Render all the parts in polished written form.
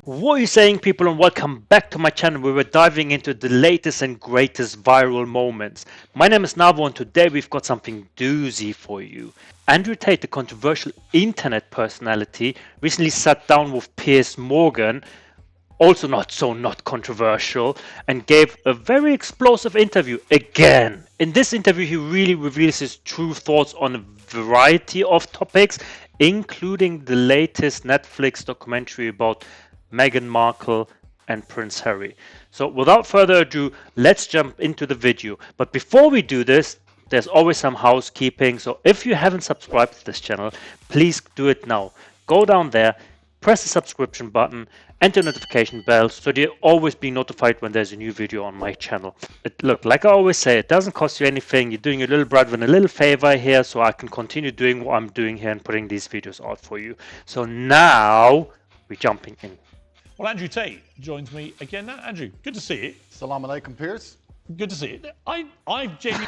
What are you saying, people, and welcome back to my channel where we're diving into the latest and greatest viral moments. My name is Nawo, and today we've got something doozy for you. Andrew Tate, the controversial internet personality, recently sat down with Piers Morgan, also not controversial, and gave a very explosive interview again. In this interview, he really reveals his true thoughts on a variety of topics, including the latest Netflix documentary about Meghan Markle and Prince Harry. So without further ado, let's jump into the video. But before we do this, there's always some housekeeping. So if you haven't subscribed to this channel, please do it now. Go down there, press the subscription button and the notification bell so that you'll always be notified when there's a new video on my channel. Look, like I always say, it doesn't cost you anything. You're doing your little brethren a little favor here so I can continue doing what I'm doing here and putting these videos out for you. So now we're jumping in. Well, Andrew Tate joins me again now. Andrew, good to see you. Salam alaikum, Piers. Good to see you. I've genuinely...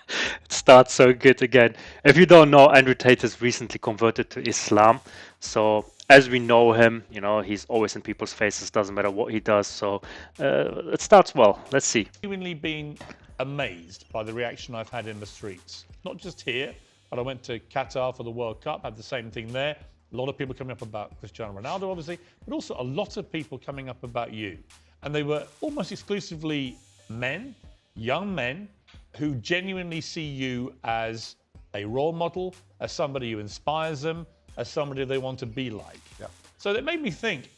It starts so good again. If you don't know, Andrew Tate has recently converted to Islam. So as we know him, you know, he's always in people's faces, doesn't matter what he does. So it starts well. Let's see. genuinely been amazed by the reaction I've had in the streets. Not just here, but I went to Qatar for the World Cup, had the same thing there. A lot of people coming up about Cristiano Ronaldo, obviously, but also a lot of people coming up about you. And they were almost exclusively men, young men, who genuinely see you as a role model, as somebody who inspires them, as somebody they want to be like. Yeah. So that made me think.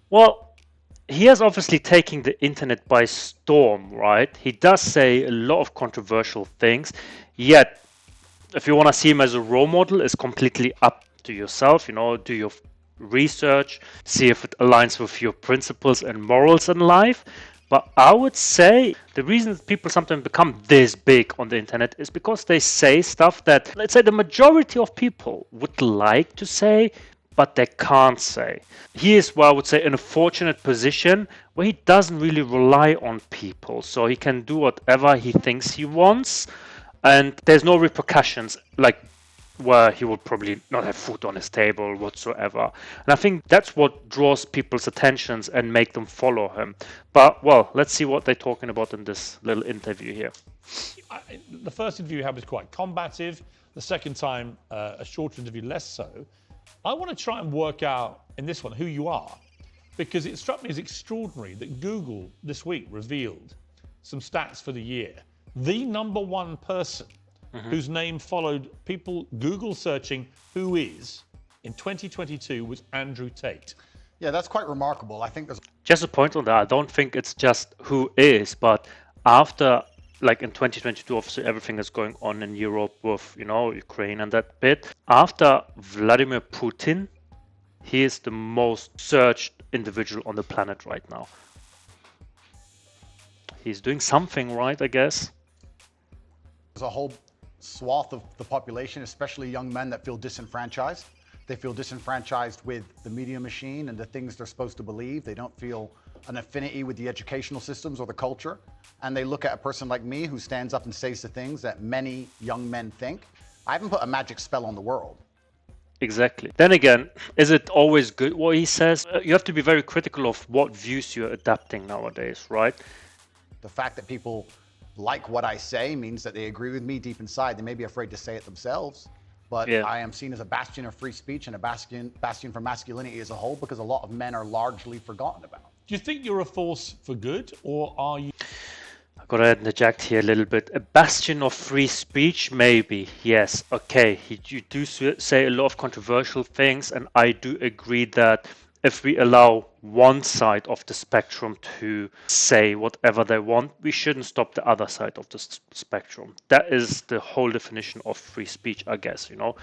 Well, he is obviously taking the internet by storm, right? He does say a lot of controversial things, yet if you want to see him as a role model, it's completely up to yourself. You know, do your research, see if it aligns with your principles and morals in life. But I would say the reason people sometimes become this big on the internet is because they say stuff that, let's say, the majority of people would like to say, but they can't say. He is, well, I would say, in a fortunate position where he doesn't really rely on people. So he can do whatever he thinks he wants, and there's no repercussions, like where he would probably not have food on his table whatsoever. And I think that's what draws people's attentions and make them follow him. But, well, let's see what they're talking about in this little interview here. The first interview you had was quite combative. The second time, a shorter interview, less so. I want to try and work out in this one who you are, because it struck me as extraordinary that Google this week revealed some stats for the year. The #1 person whose name followed people Google searching who is in 2022 was Andrew Tate. Yeah, that's quite remarkable. I think there's Just a point on that, I don't think it's just who is, but after, like in 2022, obviously everything is going on in Europe with, you know, Ukraine and that bit. After Vladimir Putin, he is the most searched individual on the planet right now. He's doing something right, I guess. a whole swath of the population, especially young men, that feel disenfranchised. They feel disenfranchised with the media machine and the things they're supposed to believe. They don't feel an affinity with the educational systems or the culture. And they look at a person like me who stands up and says the things that many young men think. I haven't put a magic spell on the world. Exactly. Then again, is it always good what he says? You have to be very critical of what views you're adapting nowadays, right? The fact that people like what I say means that they agree with me deep inside. They may be afraid to say it themselves, but Yeah. I am seen as a bastion of free speech and a bastion for masculinity as a whole, because a lot of men are largely forgotten about. Do you think you're a force for good, or are you? I've got to interject here a little bit. A bastion of free speech, maybe. Yes, okay. You do say a lot of controversial things, and I do agree that if we allow one side of the spectrum to say whatever they want, we shouldn't stop the other side of the spectrum. That is the whole definition of free speech, I guess, you know.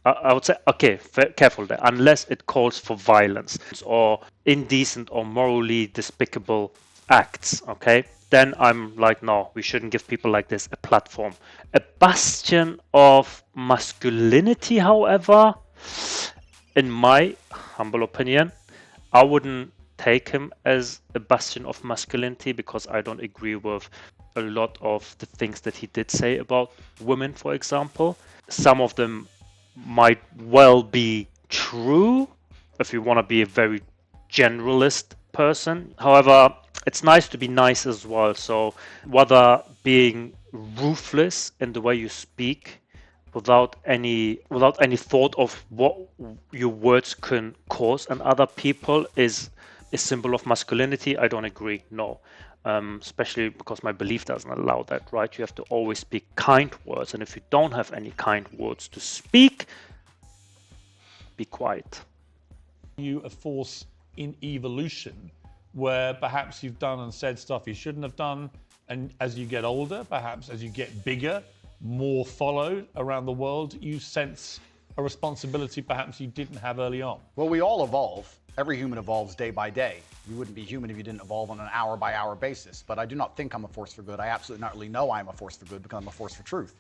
I would say, okay, careful there, unless it calls for violence or indecent or morally despicable acts, okay? Then I'm like, no, we shouldn't give people like this a platform. A bastion of masculinity, however, in my humble opinion, I wouldn't take him as a bastion of masculinity, because I don't agree with a lot of the things that he did say about women, for example. Some of them might well be true if you want to be a very generalist person. However, it's nice to be nice as well. So whether being ruthless in the way you speak without any thought of what your words can cause and other people is a symbol of masculinity, I don't agree. No. Especially because my belief doesn't allow that, right? You have to always speak kind words, and if you don't have any kind words to speak, be quiet. You a force in evolution where perhaps you've done and said stuff you shouldn't have done, and as you get older, perhaps as you get bigger, more followed around the world, you sense a responsibility perhaps you didn't have early on? Well, we all evolve. Every human evolves day by day. You wouldn't be human if you didn't evolve on an hour-by-hour basis. But I do not think I'm a force for good. I absolutely not really know I am a force for good because I'm a force for truth.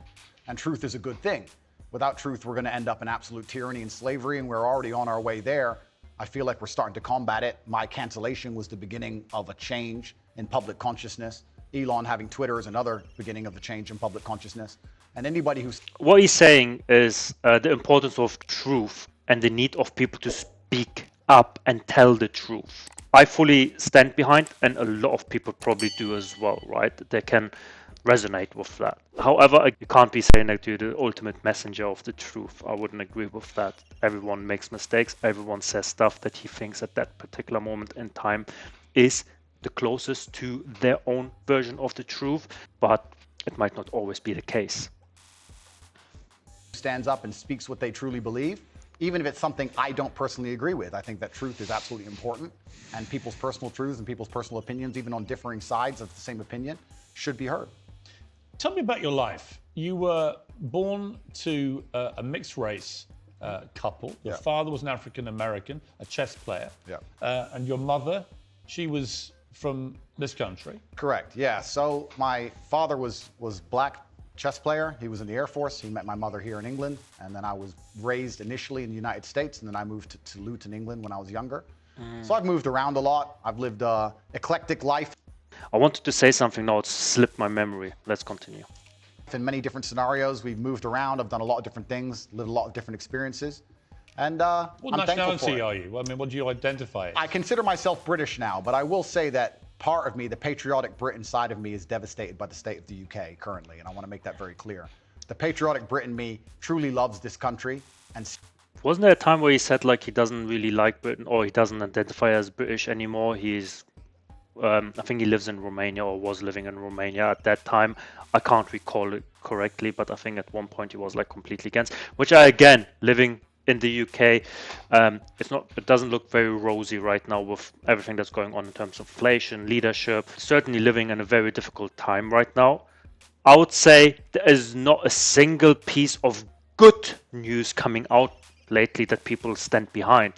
And truth is a good thing. Without truth, we're going to end up in absolute tyranny and slavery, and we're already on our way there. I feel like we're starting to combat it. My cancellation was the beginning of a change in public consciousness. Elon having Twitter is another beginning of the change in public consciousness. And anybody who's... What he's saying is the importance of truth and the need of people to speak up and tell the truth. I fully stand behind, and a lot of people probably do as well, right? They can resonate with that. However, you can't be saying that you're the ultimate messenger of the truth. I wouldn't agree with that. Everyone makes mistakes. Everyone says stuff that he thinks at that particular moment in time is the closest to their own version of the truth, but it might not always be the case. Stands up and speaks what they truly believe, even if it's something I don't personally agree with. I think that truth is absolutely important, and people's personal truths and people's personal opinions, even on differing sides of the same opinion, should be heard. Tell me about your life. You were born to a mixed race couple. Your father was an African American, a chess player. And your mother, she was from this country. Correct, yeah. So my father was black chess player. He was in the Air Force. He met my mother here in England. And then I was raised initially in the United States, and then I moved to Luton, England when I was younger. So I've moved around a lot. I've lived an eclectic life. I wanted to say something, now it's slipped my memory. Let's continue. In many different scenarios, we've moved around. I've done a lot of different things, lived a lot of different experiences. And what I'm thankful for nationality it. are you? I mean, what do you identify as? I consider myself British now, but I will say that part of me, the patriotic Brit inside of me, is devastated by the state of the UK currently, and I want to make that very clear. The patriotic Brit in me truly loves this country. And wasn't there a time where he said like he doesn't really like Britain, or he doesn't identify as British anymore? He's I think he lives in Romania, or was living in Romania at that time. I can't recall it correctly, but I think at one point he was like completely against, which I, again, living in the UK, it doesn't look very rosy right now with everything that's going on in terms of inflation, leadership. Certainly living in a very difficult time right now. I would say there is not a single piece of good news coming out lately that people stand behind.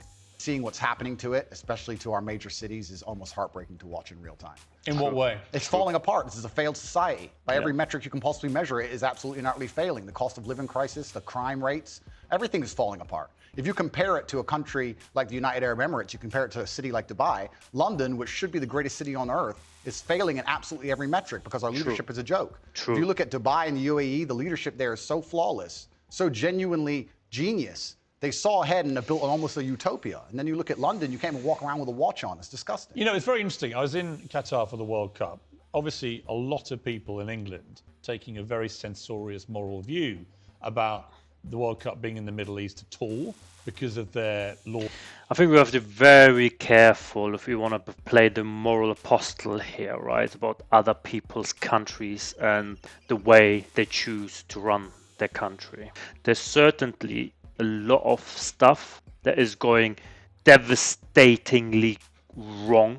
seeing what's happening to it, especially to our major cities, is almost heartbreaking to watch in real time. In what way? It's falling apart. This is a failed society. By every metric you can possibly measure, it is absolutely and utterly failing. The cost of living crisis, the crime rates, everything is falling apart. If you compare it to a country like the United Arab Emirates, you compare it to a city like Dubai, London, which should be the greatest city on earth, is failing in absolutely every metric because our leadership is a joke. True. If you look at Dubai and the UAE, the leadership there is so flawless, so genuinely genius. They saw ahead and have built almost a utopia. And then you look at London, you can't even walk around with a watch on. It's disgusting. You know, it's very interesting. I was in Qatar for the World Cup. Obviously, a lot of people in England taking a very censorious moral view about the World Cup being in the Middle East at all because of their law. I think we have to be very careful if we want to play the moral apostle here, right? About other people's countries and the way they choose to run their country. There's certainly a lot of stuff that is going devastatingly wrong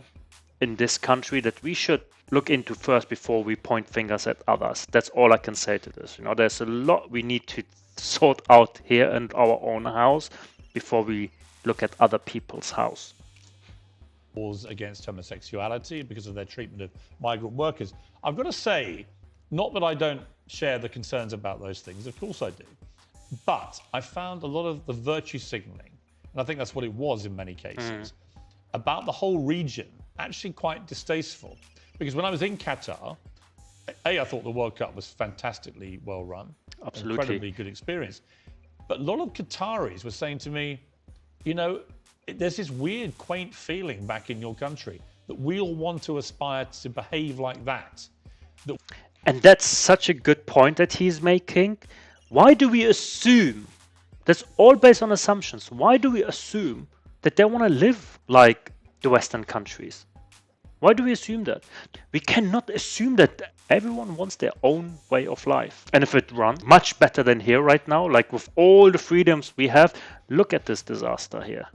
in this country that we should look into first before we point fingers at others. That's all I can say to this. You know, there's a lot we need to sort out here in our own house before we look at other people's house. Laws against homosexuality because of their treatment of migrant workers. I've got to say, not that I don't share the concerns about those things, of course I do, but I found a lot of the virtue signaling, and I think that's what it was in many cases, about the whole region actually quite distasteful. Because when I was in Qatar, I thought the World Cup was fantastically well run. Absolutely. Incredibly good experience. But a lot of Qataris were saying to me, you know, there's this weird, quaint feeling back in your country that we all want to aspire to behave like that. And that's such a good point that he's making. Why do we assume, that's all based on assumptions, why do we assume that they want to live like the Western countries? Why do we assume that? We cannot assume that everyone wants their own way of life. And if it runs much better than here right now, like with all the freedoms we have, look at this disaster here.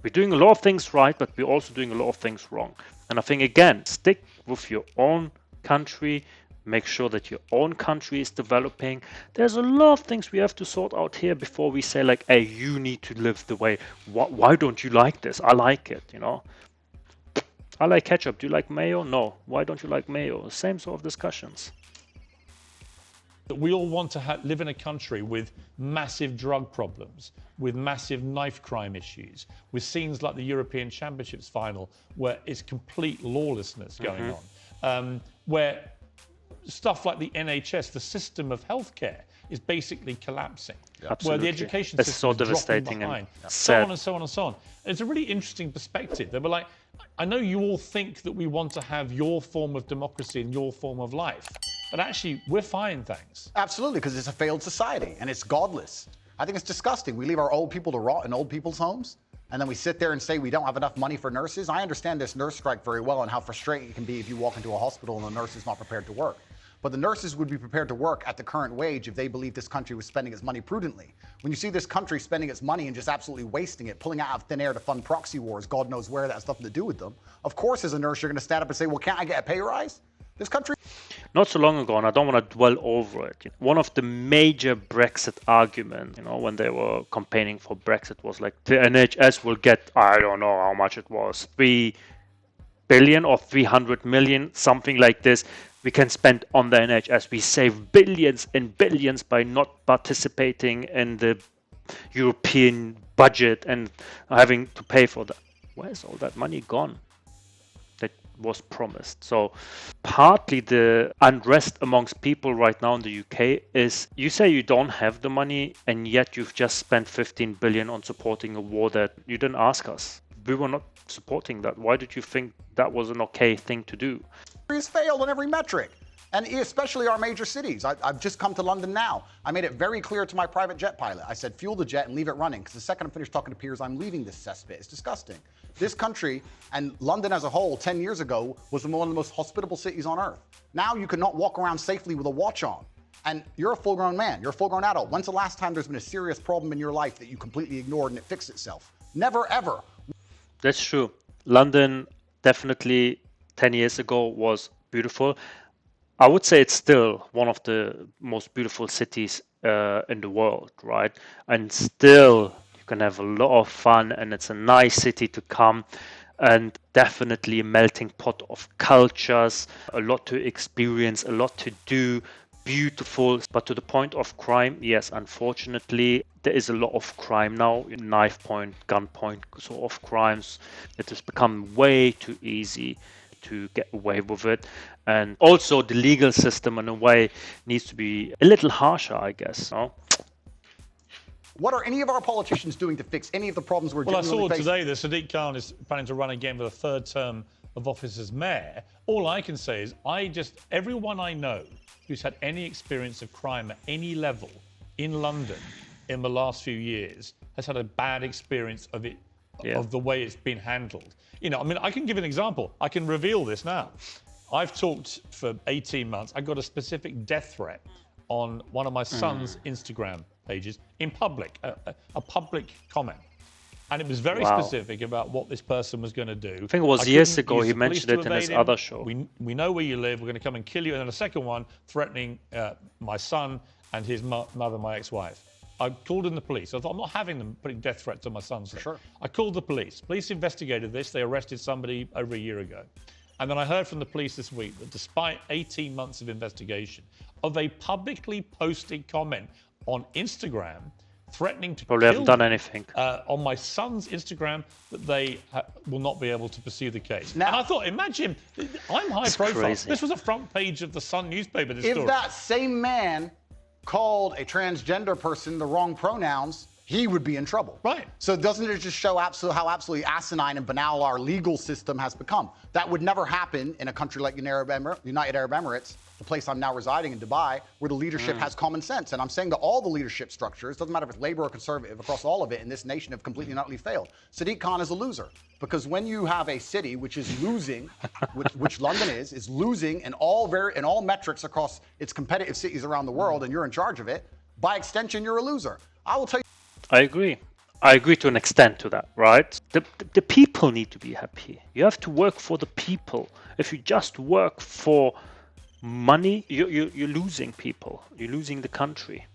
We're doing a lot of things right, but we're also doing a lot of things wrong. And I think, again, stick with your own country. Make sure that your own country is developing. There's a lot of things we have to sort out here before we say, like, hey, you need to live the way. Why don't you like this? I like it, you know. I like ketchup. Do you like mayo? No. Why don't you like mayo? Same sort of discussions. That we all want to live in a country with massive drug problems, with massive knife crime issues, with scenes like the European Championships final where it's complete lawlessness going on, where stuff like the NHS, the system of healthcare, is basically collapsing, where the education system is dropping behind, so on and so on and so on. And it's a really interesting perspective. They were like, I know you all think that we want to have your form of democracy and your form of life, but actually we're fine, thanks. Absolutely, because it's a failed society and it's godless. I think it's disgusting. We leave our old people to rot in old people's homes, and then we sit there and say we don't have enough money for nurses. I understand this nurse strike very well and how frustrating it can be if you walk into a hospital and the nurse is not prepared to work. But the nurses would be prepared to work at the current wage if they believed this country was spending its money prudently. When you see this country spending its money and just absolutely wasting it, pulling it out of thin air to fund proxy wars, God knows where that has nothing to do with them. Of course, as a nurse, you're going to stand up and say, well, can't I get a pay rise? This country... Not so long ago, and I don't want to dwell over it, one of the major Brexit arguments, when they were campaigning for Brexit was like, the NHS will get, I don't know how much it was, 3 billion or 300 million, something like this, we can spend on the NHS. We save billions and billions by not participating in the European budget and having to pay for that. Where's all that money gone that was promised? So partly the unrest amongst people right now in the UK is, you say you don't have the money and yet you've just spent 15 billion on supporting a war that you didn't ask us. We were not supporting that. Why did you think that was an okay thing to do? Has failed on every metric, and especially our major cities. I've just come to London now. I made it very clear to my private jet pilot. I said, fuel the jet and leave it running, because the second I'm finished talking to Piers, I'm leaving this cesspit. It's disgusting. This country and London as a whole 10 years ago was one of the most hospitable cities on earth. Now you cannot walk around safely with a watch on. And you're a full-grown man. You're a full-grown adult. When's the last time there's been a serious problem in your life that you completely ignored and it fixed itself? Never, ever. That's true. London definitely 10 years ago was beautiful. I would say it's still one of the most beautiful cities in the world, right? And still you can have a lot of fun and it's a nice city to come, and definitely a melting pot of cultures, a lot to experience, a lot to do, beautiful. But to the point of crime, yes, unfortunately, there is a lot of crime now, knife point, gun point sort of crimes. It has become way too easy to get away with it. And also the legal system in a way needs to be a little harsher, I guess. No? What are any of our politicians doing to fix any of the problems we're genuinely facing? Well, I saw today that Sadiq Khan is planning to run again for the third term of office as mayor. All I can say is everyone I know who's had any experience of crime at any level in London in the last few years has had a bad experience of it, of the way it's been handled. I can give an example. I can reveal this now. I've talked for 18 months. I got a specific death threat on one of my son's Instagram pages in public, a public comment. And it was very specific about what this person was going to do. I think it was years ago he mentioned it in his other show. We know where you live. We're going to come and kill you. And then a second one threatening my son and his mother, my ex-wife. I called in the police. I thought, I'm not having them putting death threats on my son's head. Sure. I called the police. Police investigated this. They arrested somebody over a year ago. And then I heard from the police this week that despite 18 months of investigation, of a publicly posted comment on Instagram threatening to probably haven't done anything on my son's Instagram, that they will not be able to pursue the case. Now, and I thought, imagine, I'm high profile. Crazy. This was a front page of the Sun newspaper. If that same man called a transgender person the wrong pronouns, he would be in trouble. Right. So doesn't it just show how absolutely asinine and banal our legal system has become? That would never happen in a country like United Arab Emirates, the place I'm now residing in, Dubai, where the leadership has common sense. And I'm saying that all the leadership structures, doesn't matter if it's Labour or Conservative, across all of it in this nation have completely and utterly failed. Sadiq Khan is a loser. Because when you have a city which is losing, which London is losing in all metrics across its competitive cities around the world, and you're in charge of it, by extension, you're a loser. I will tell you. I agree. I agree to an extent to that, right? The people need to be happy. You have to work for the people. If you just work for money, you're losing people. You're losing the country.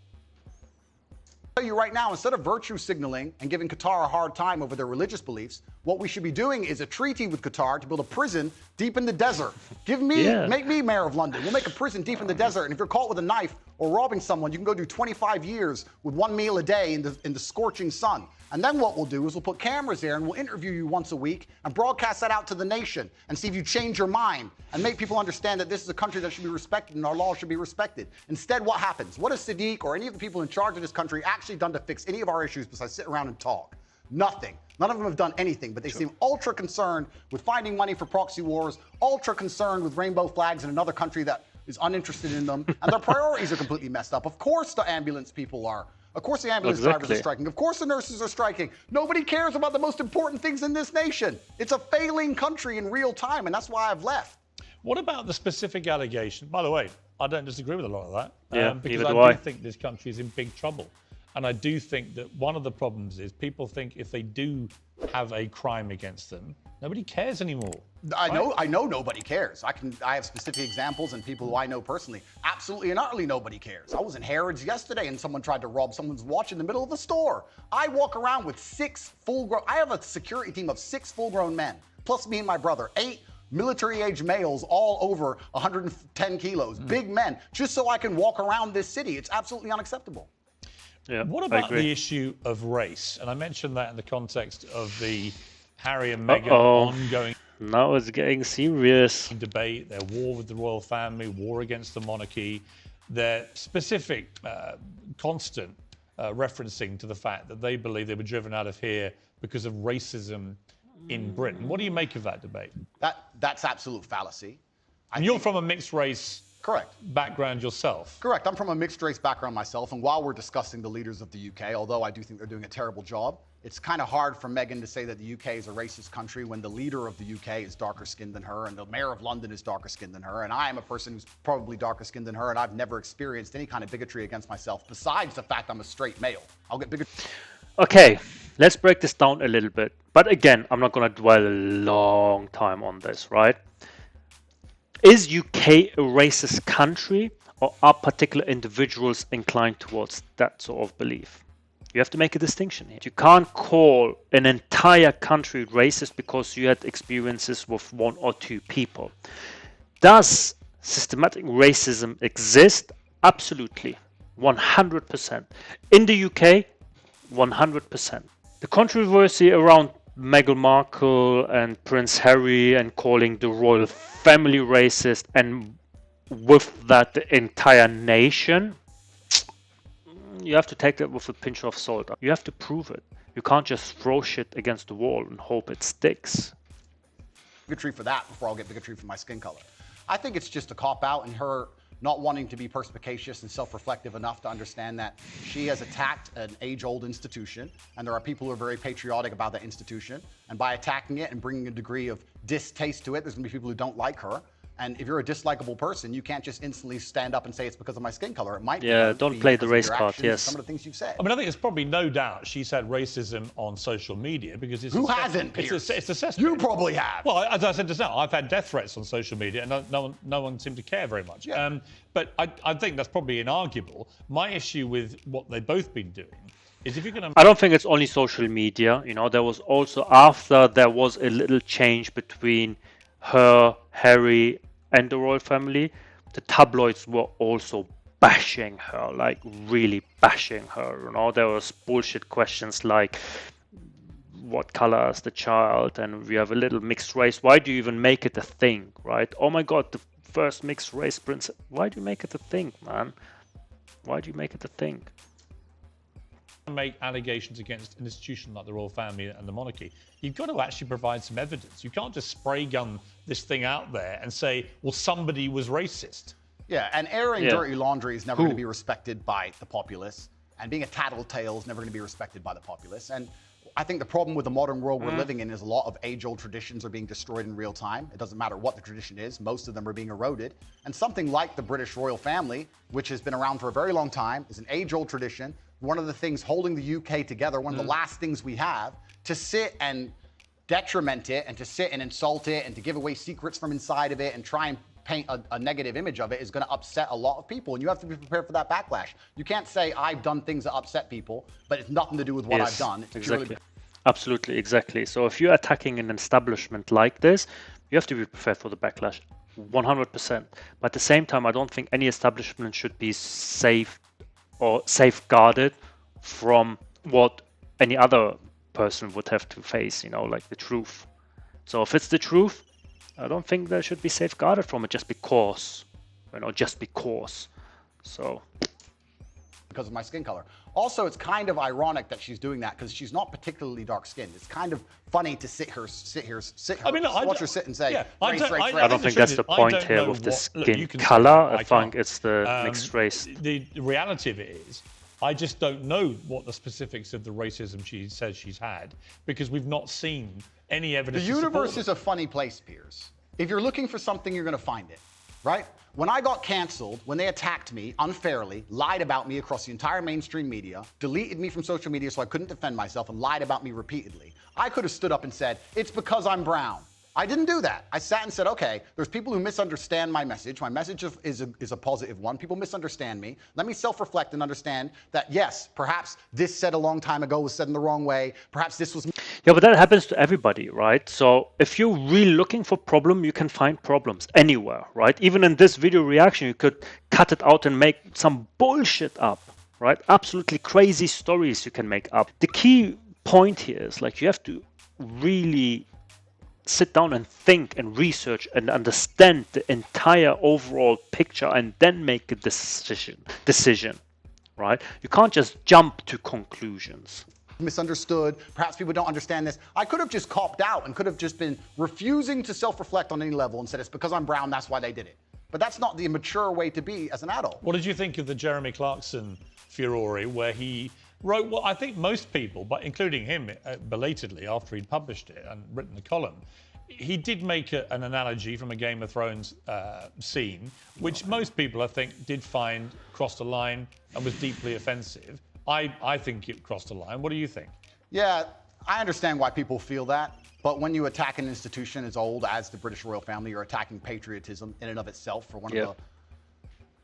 Tell you right now, instead of virtue signaling and giving Qatar a hard time over their religious beliefs, what we should be doing is a treaty with Qatar to build a prison deep in the desert. Make me mayor of London. We'll make a prison deep in the desert, and if you're caught with a knife or robbing someone, you can go do 25 years with one meal a day in the scorching sun. And then what we'll do is we'll put cameras there and we'll interview you once a week and broadcast that out to the nation and see if you change your mind and make people understand that this is a country that should be respected and our laws should be respected. Instead, what happens? What has Sadiq or any of the people in charge of this country actually done to fix any of our issues besides sit around and talk? Nothing. None of them have done anything, but they seem ultra concerned with finding money for proxy wars, ultra concerned with rainbow flags in another country that is uninterested in them, and their priorities are completely messed up. Of course the ambulance people are. Of course the ambulance drivers are striking. Of course the nurses are striking. Nobody cares about the most important things in this nation. It's a failing country in real time, and that's why I've left. What about the specific allegation? By the way, I don't disagree with a lot of that. Because I do think this country is in big trouble. And I do think that one of the problems is people think if they do have a crime against them, nobody cares anymore. I know nobody cares. I have specific examples and people who I know personally. Absolutely and utterly nobody cares. I was in Harrods yesterday and someone tried to rob someone's watch in the middle of the store. I walk around with I have a security team of 6 full-grown men, plus me and my brother, 8 military-age males all over 110 kilos, big men, just so I can walk around this city. It's absolutely unacceptable. Yeah, what about the issue of race? And I mentioned that in the context of the Harry and Meghan ongoing now it's getting serious debate, their war with the royal family, war against the monarchy, their specific constant referencing to the fact that they believe they were driven out of here because of racism in Britain. What do you make of that debate? That's absolute fallacy. And you're from a mixed race background yourself. Correct. I'm from a mixed race background myself, and while we're discussing the leaders of the UK, although I do think they're doing a terrible job, it's kind of hard for Meghan to say that the UK is a racist country when the leader of the UK is darker skinned than her and the mayor of London is darker skinned than her, and I am a person who's probably darker skinned than her, and I've never experienced any kind of bigotry against myself besides the fact I'm a straight male. I'll get bigotry. Okay, let's break this down a little bit. But again, I'm not going to dwell a long time on this, right? Is UK a racist country, or are particular individuals inclined towards that sort of belief? You have to make a distinction here. You can't call an entire country racist because you had experiences with 1 or 2 people. Does systematic racism exist? Absolutely. 100%. In the UK, 100%. The controversy around Meghan Markle and Prince Harry and calling the royal family racist, and with that the entire nation, you have to take that with a pinch of salt. You have to prove it. You can't just throw shit against the wall and hope it sticks. Bigotry for that before I'll get bigotry for my skin color. I think it's just a cop-out and her not wanting to be perspicacious and self-reflective enough to understand that she has attacked an age-old institution, and there are people who are very patriotic about that institution, and by attacking it and bringing a degree of distaste to it, there's going to be people who don't like her. And if you're a dislikable person, you can't just instantly stand up and say it's because of my skin color. It might be. Yeah, don't play the race card, yes. Some of the things you've said. I mean, I think it's probably no doubt she's had racism on social media because it's... Who hasn't, Piers? It's a cesspage. You probably have. Well, as I said just now, I've had death threats on social media and no one seemed to care very much. Yeah. But I think that's probably inarguable. My issue with what they've both been doing is if you're going to... I don't think it's only social media. You know, there was also, after there was a little change between her, Harry, and the royal family, the tabloids were also bashing her, like really bashing her. You know, there was bullshit questions like, what color is the child? And we have a little mixed race. Why do you even make it a thing, right? Oh my God, the first mixed race princess. Why do you make it a thing, man? Why do you make it a thing? make allegations against an institution like the royal family and the monarchy, you've got to actually provide some evidence. You can't just spray gun this thing out there and say, well, somebody was racist. Yeah, and airing dirty laundry is never going to be respected by the populace, and being a tattletale is never going to be respected by the populace. And I think the problem with the modern world we're living in is a lot of age-old traditions are being destroyed in real time. It doesn't matter what the tradition is, most of them are being eroded. And something like the British royal family, which has been around for a very long time, is an age-old tradition. One of the things holding the UK together, one of the last things we have, to sit and detriment it and to sit and insult it and to give away secrets from inside of it and try and paint a negative image of it is going to upset a lot of people, and you have to be prepared for that backlash. You can't say I've done things that upset people, but it's nothing to do with what I've done. It's exactly. Absolutely, exactly. So if you're attacking an establishment like this, you have to be prepared for the backlash, 100%. But at the same time, I don't think any establishment should be safe or safeguarded from what any other person would have to face, like the truth. So if it's the truth, I don't think they should be safeguarded from it just because, So. Because of my skin color. Also, it's kind of ironic that she's doing that because she's not particularly dark-skinned. It's kind of funny to watch her sit and say, race. I don't think that's the point here with the skin color. I think it's the mixed race. The reality of it is, I just don't know what the specifics of the racism she says she's had because we've not seen any evidence. The universe is a funny place, Piers. If you're looking for something, you're going to find it, right? When I got canceled, when they attacked me unfairly, lied about me across the entire mainstream media, deleted me from social media so I couldn't defend myself, and lied about me repeatedly, I could have stood up and said, it's because I'm brown. I didn't do that. I sat and said, okay, there's people who misunderstand my message. My message is a positive one. People misunderstand me. Let me self-reflect and understand that, yes, perhaps this said a long time ago was said in the wrong way. Perhaps this was... Yeah, but that happens to everybody, right? So if you're really looking for problem, you can find problems anywhere, right? Even in this video reaction, you could cut it out and make some bullshit up, right? Absolutely crazy stories you can make up. The key point here is you have to really sit down and think and research and understand the entire overall picture and then make a decision, right? You can't just jump to conclusions. Misunderstood. Perhaps people don't understand this. I could have just copped out and could have just been refusing to self-reflect on any level and said, it's because I'm brown, that's why they did it. But that's not the mature way to be as an adult. What did you think of the Jeremy Clarkson furore where he wrote what I think most people, but including him belatedly after he'd published it and written the column, he did make an analogy from a Game of Thrones scene, which most people, I think, did find crossed a line and was deeply offensive. I think it crossed a line. What do you think? Yeah, I understand why people feel that. But when you attack an institution as old as the British royal family, you're attacking patriotism in and of itself for one of the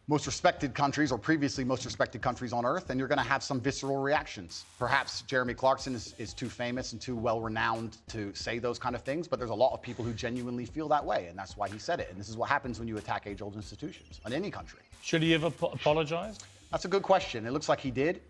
most respected countries, or previously most respected countries on earth, and you're going to have some visceral reactions. Perhaps Jeremy Clarkson is too famous and too well-renowned to say those kind of things, but there's a lot of people who genuinely feel that way, and that's why he said it. And this is what happens when you attack age-old institutions in any country. Should he have apologized? That's a good question. It looks like he did.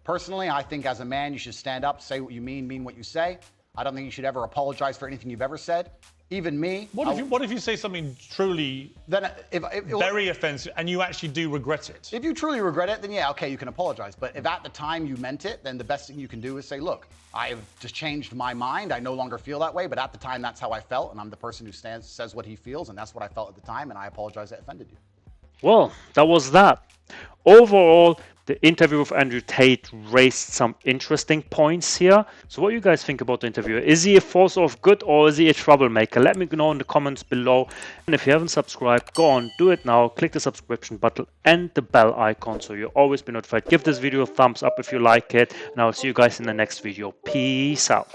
Personally, I think as a man, you should stand up, say what you mean what you say. I don't think you should ever apologize for anything you've ever said. Even me. What if you say something truly very offensive and you actually do regret it? If you truly regret it, then yeah, okay, you can apologize. But if at the time you meant it, then the best thing you can do is say, look, I have just changed my mind. I no longer feel that way. But at the time, that's how I felt. And I'm the person who says what he feels. And that's what I felt at the time. And I apologize that offended you. Well, that was that. Overall, the interview with Andrew Tate raised some interesting points here. So what do you guys think about the interview? Is he a force of good or is he a troublemaker? Let me know in the comments below. And if you haven't subscribed, go on, do it now. Click the subscription button and the bell icon so you'll always be notified. Give this video a thumbs up if you like it. And I'll see you guys in the next video. Peace out.